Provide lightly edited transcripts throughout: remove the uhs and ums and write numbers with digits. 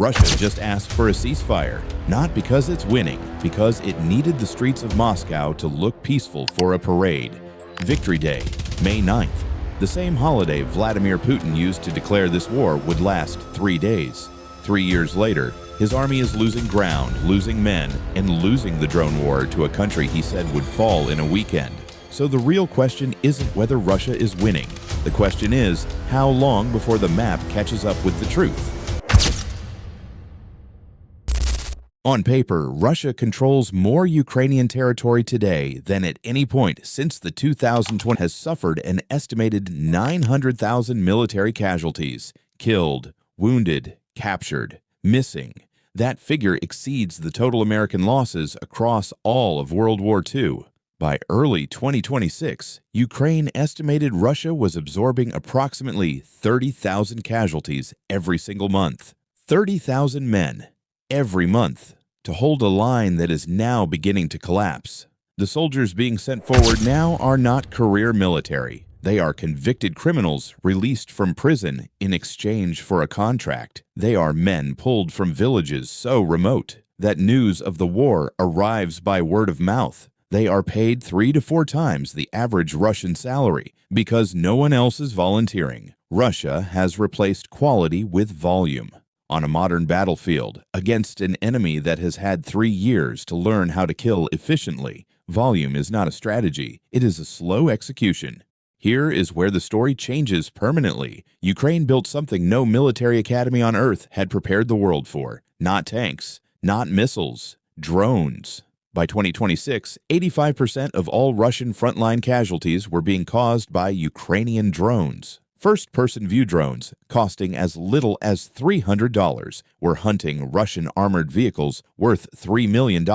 Russia just asked for a ceasefire, not because it's winning, because it needed the streets of Moscow to look peaceful for a parade. Victory Day, May 9th, the same holiday Vladimir Putin used to declare this war would last 3 days. 3 years later, his army is losing ground, losing men, and losing the drone war to a country he said would fall in a weekend. So the real question isn't whether Russia is winning. The question is, how long before the map catches up with the truth? On paper, Russia controls more Ukrainian territory today than at any point since the 2020 has suffered an estimated 900,000 military casualties, killed, wounded, captured, missing. That figure exceeds the total American losses across all of World War II. By early 2026, Ukraine estimated Russia was absorbing approximately 30,000 casualties every single month. 30,000 men every month to hold a line that is now beginning to collapse. The soldiers being sent forward now are not career military. They are convicted criminals released from prison in exchange for a contract. They are men pulled from villages so remote that news of the war arrives by word of mouth. They are paid 3 to 4 times the average Russian salary because no one else is volunteering. Russia has replaced quality with volume. On a modern battlefield, against an enemy that has had 3 years to learn how to kill efficiently, volume is not a strategy, it is a slow execution. Here is where the story changes permanently. Ukraine built something no military academy on earth had prepared the world for. Not tanks, not missiles, drones. By 2026, 85% of all Russian frontline casualties were being caused by Ukrainian drones. First-person view drones, costing as little as $300, were hunting Russian armored vehicles worth $3 million.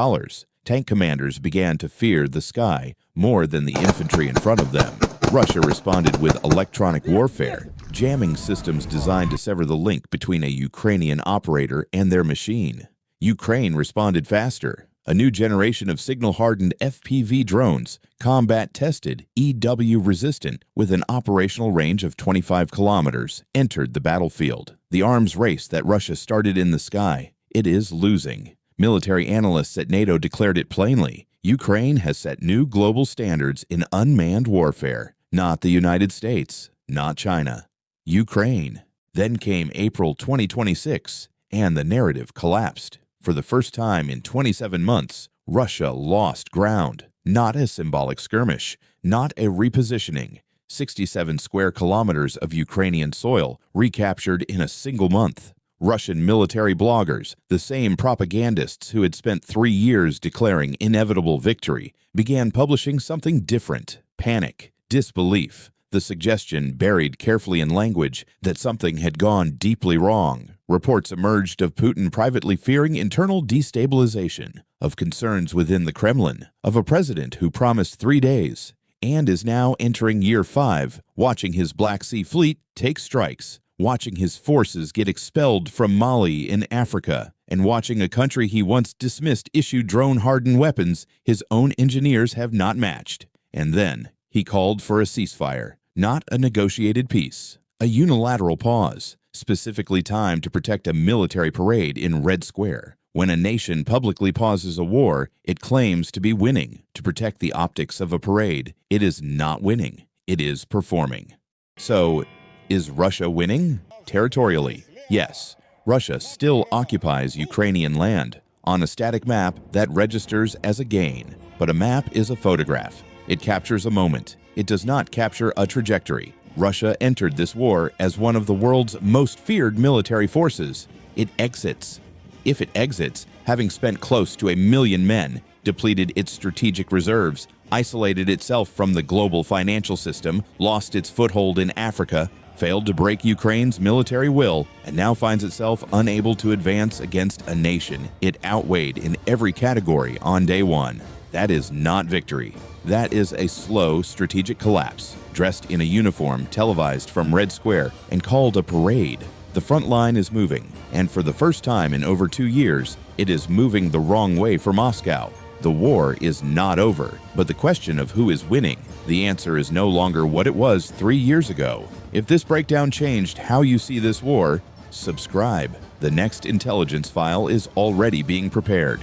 Tank commanders began to fear the sky more than the infantry in front of them. Russia responded with electronic warfare, jamming systems designed to sever the link between a Ukrainian operator and their machine. Ukraine responded faster. A new generation of signal-hardened FPV drones, combat-tested, EW-resistant, with an operational range of 25 kilometers, entered the battlefield. The arms race that Russia started in the sky, it is losing. Military analysts at NATO declared it plainly. Ukraine has set new global standards in unmanned warfare. Not the United States, not China. Ukraine. Then came April 2026, and the narrative collapsed. For the first time in 27 months, Russia lost ground. Not a symbolic skirmish, not a repositioning. 67 square kilometers of Ukrainian soil recaptured in a single month. Russian military bloggers, the same propagandists who had spent 3 years declaring inevitable victory, began publishing something different: panic, disbelief, the suggestion buried carefully in language that something had gone deeply wrong. Reports emerged of Putin privately fearing internal destabilization, of concerns within the Kremlin, of a president who promised 3 days, and is now entering year 5, watching his Black Sea fleet take strikes, watching his forces get expelled from Mali in Africa, and watching a country he once dismissed issue drone-hardened weapons his own engineers have not matched. And then he called for a ceasefire, not a negotiated peace, a unilateral pause, specifically timed to protect a military parade in Red Square. When a nation publicly pauses a war, it claims to be winning. To protect the optics of a parade, it is not winning, it is performing. So, is Russia winning? Territorially, yes. Russia still occupies Ukrainian land on a static map that registers as a gain. But a map is a photograph. It captures a moment. It does not capture a trajectory. Russia entered this war as one of the world's most feared military forces. It exits. If it exits, having spent close to 1 million men, depleted its strategic reserves, isolated itself from the global financial system, lost its foothold in Africa, failed to break Ukraine's military will, and now finds itself unable to advance against a nation it outweighed in every category on day one. That is not victory. That is a slow strategic collapse, dressed in a uniform televised from Red Square and called a parade. The front line is moving, and for the first time in over 2 years, it is moving the wrong way for Moscow. The war is not over, but the question of who is winning, the answer is no longer what it was 3 years ago. If this breakdown changed how you see this war, subscribe. The next intelligence file is already being prepared.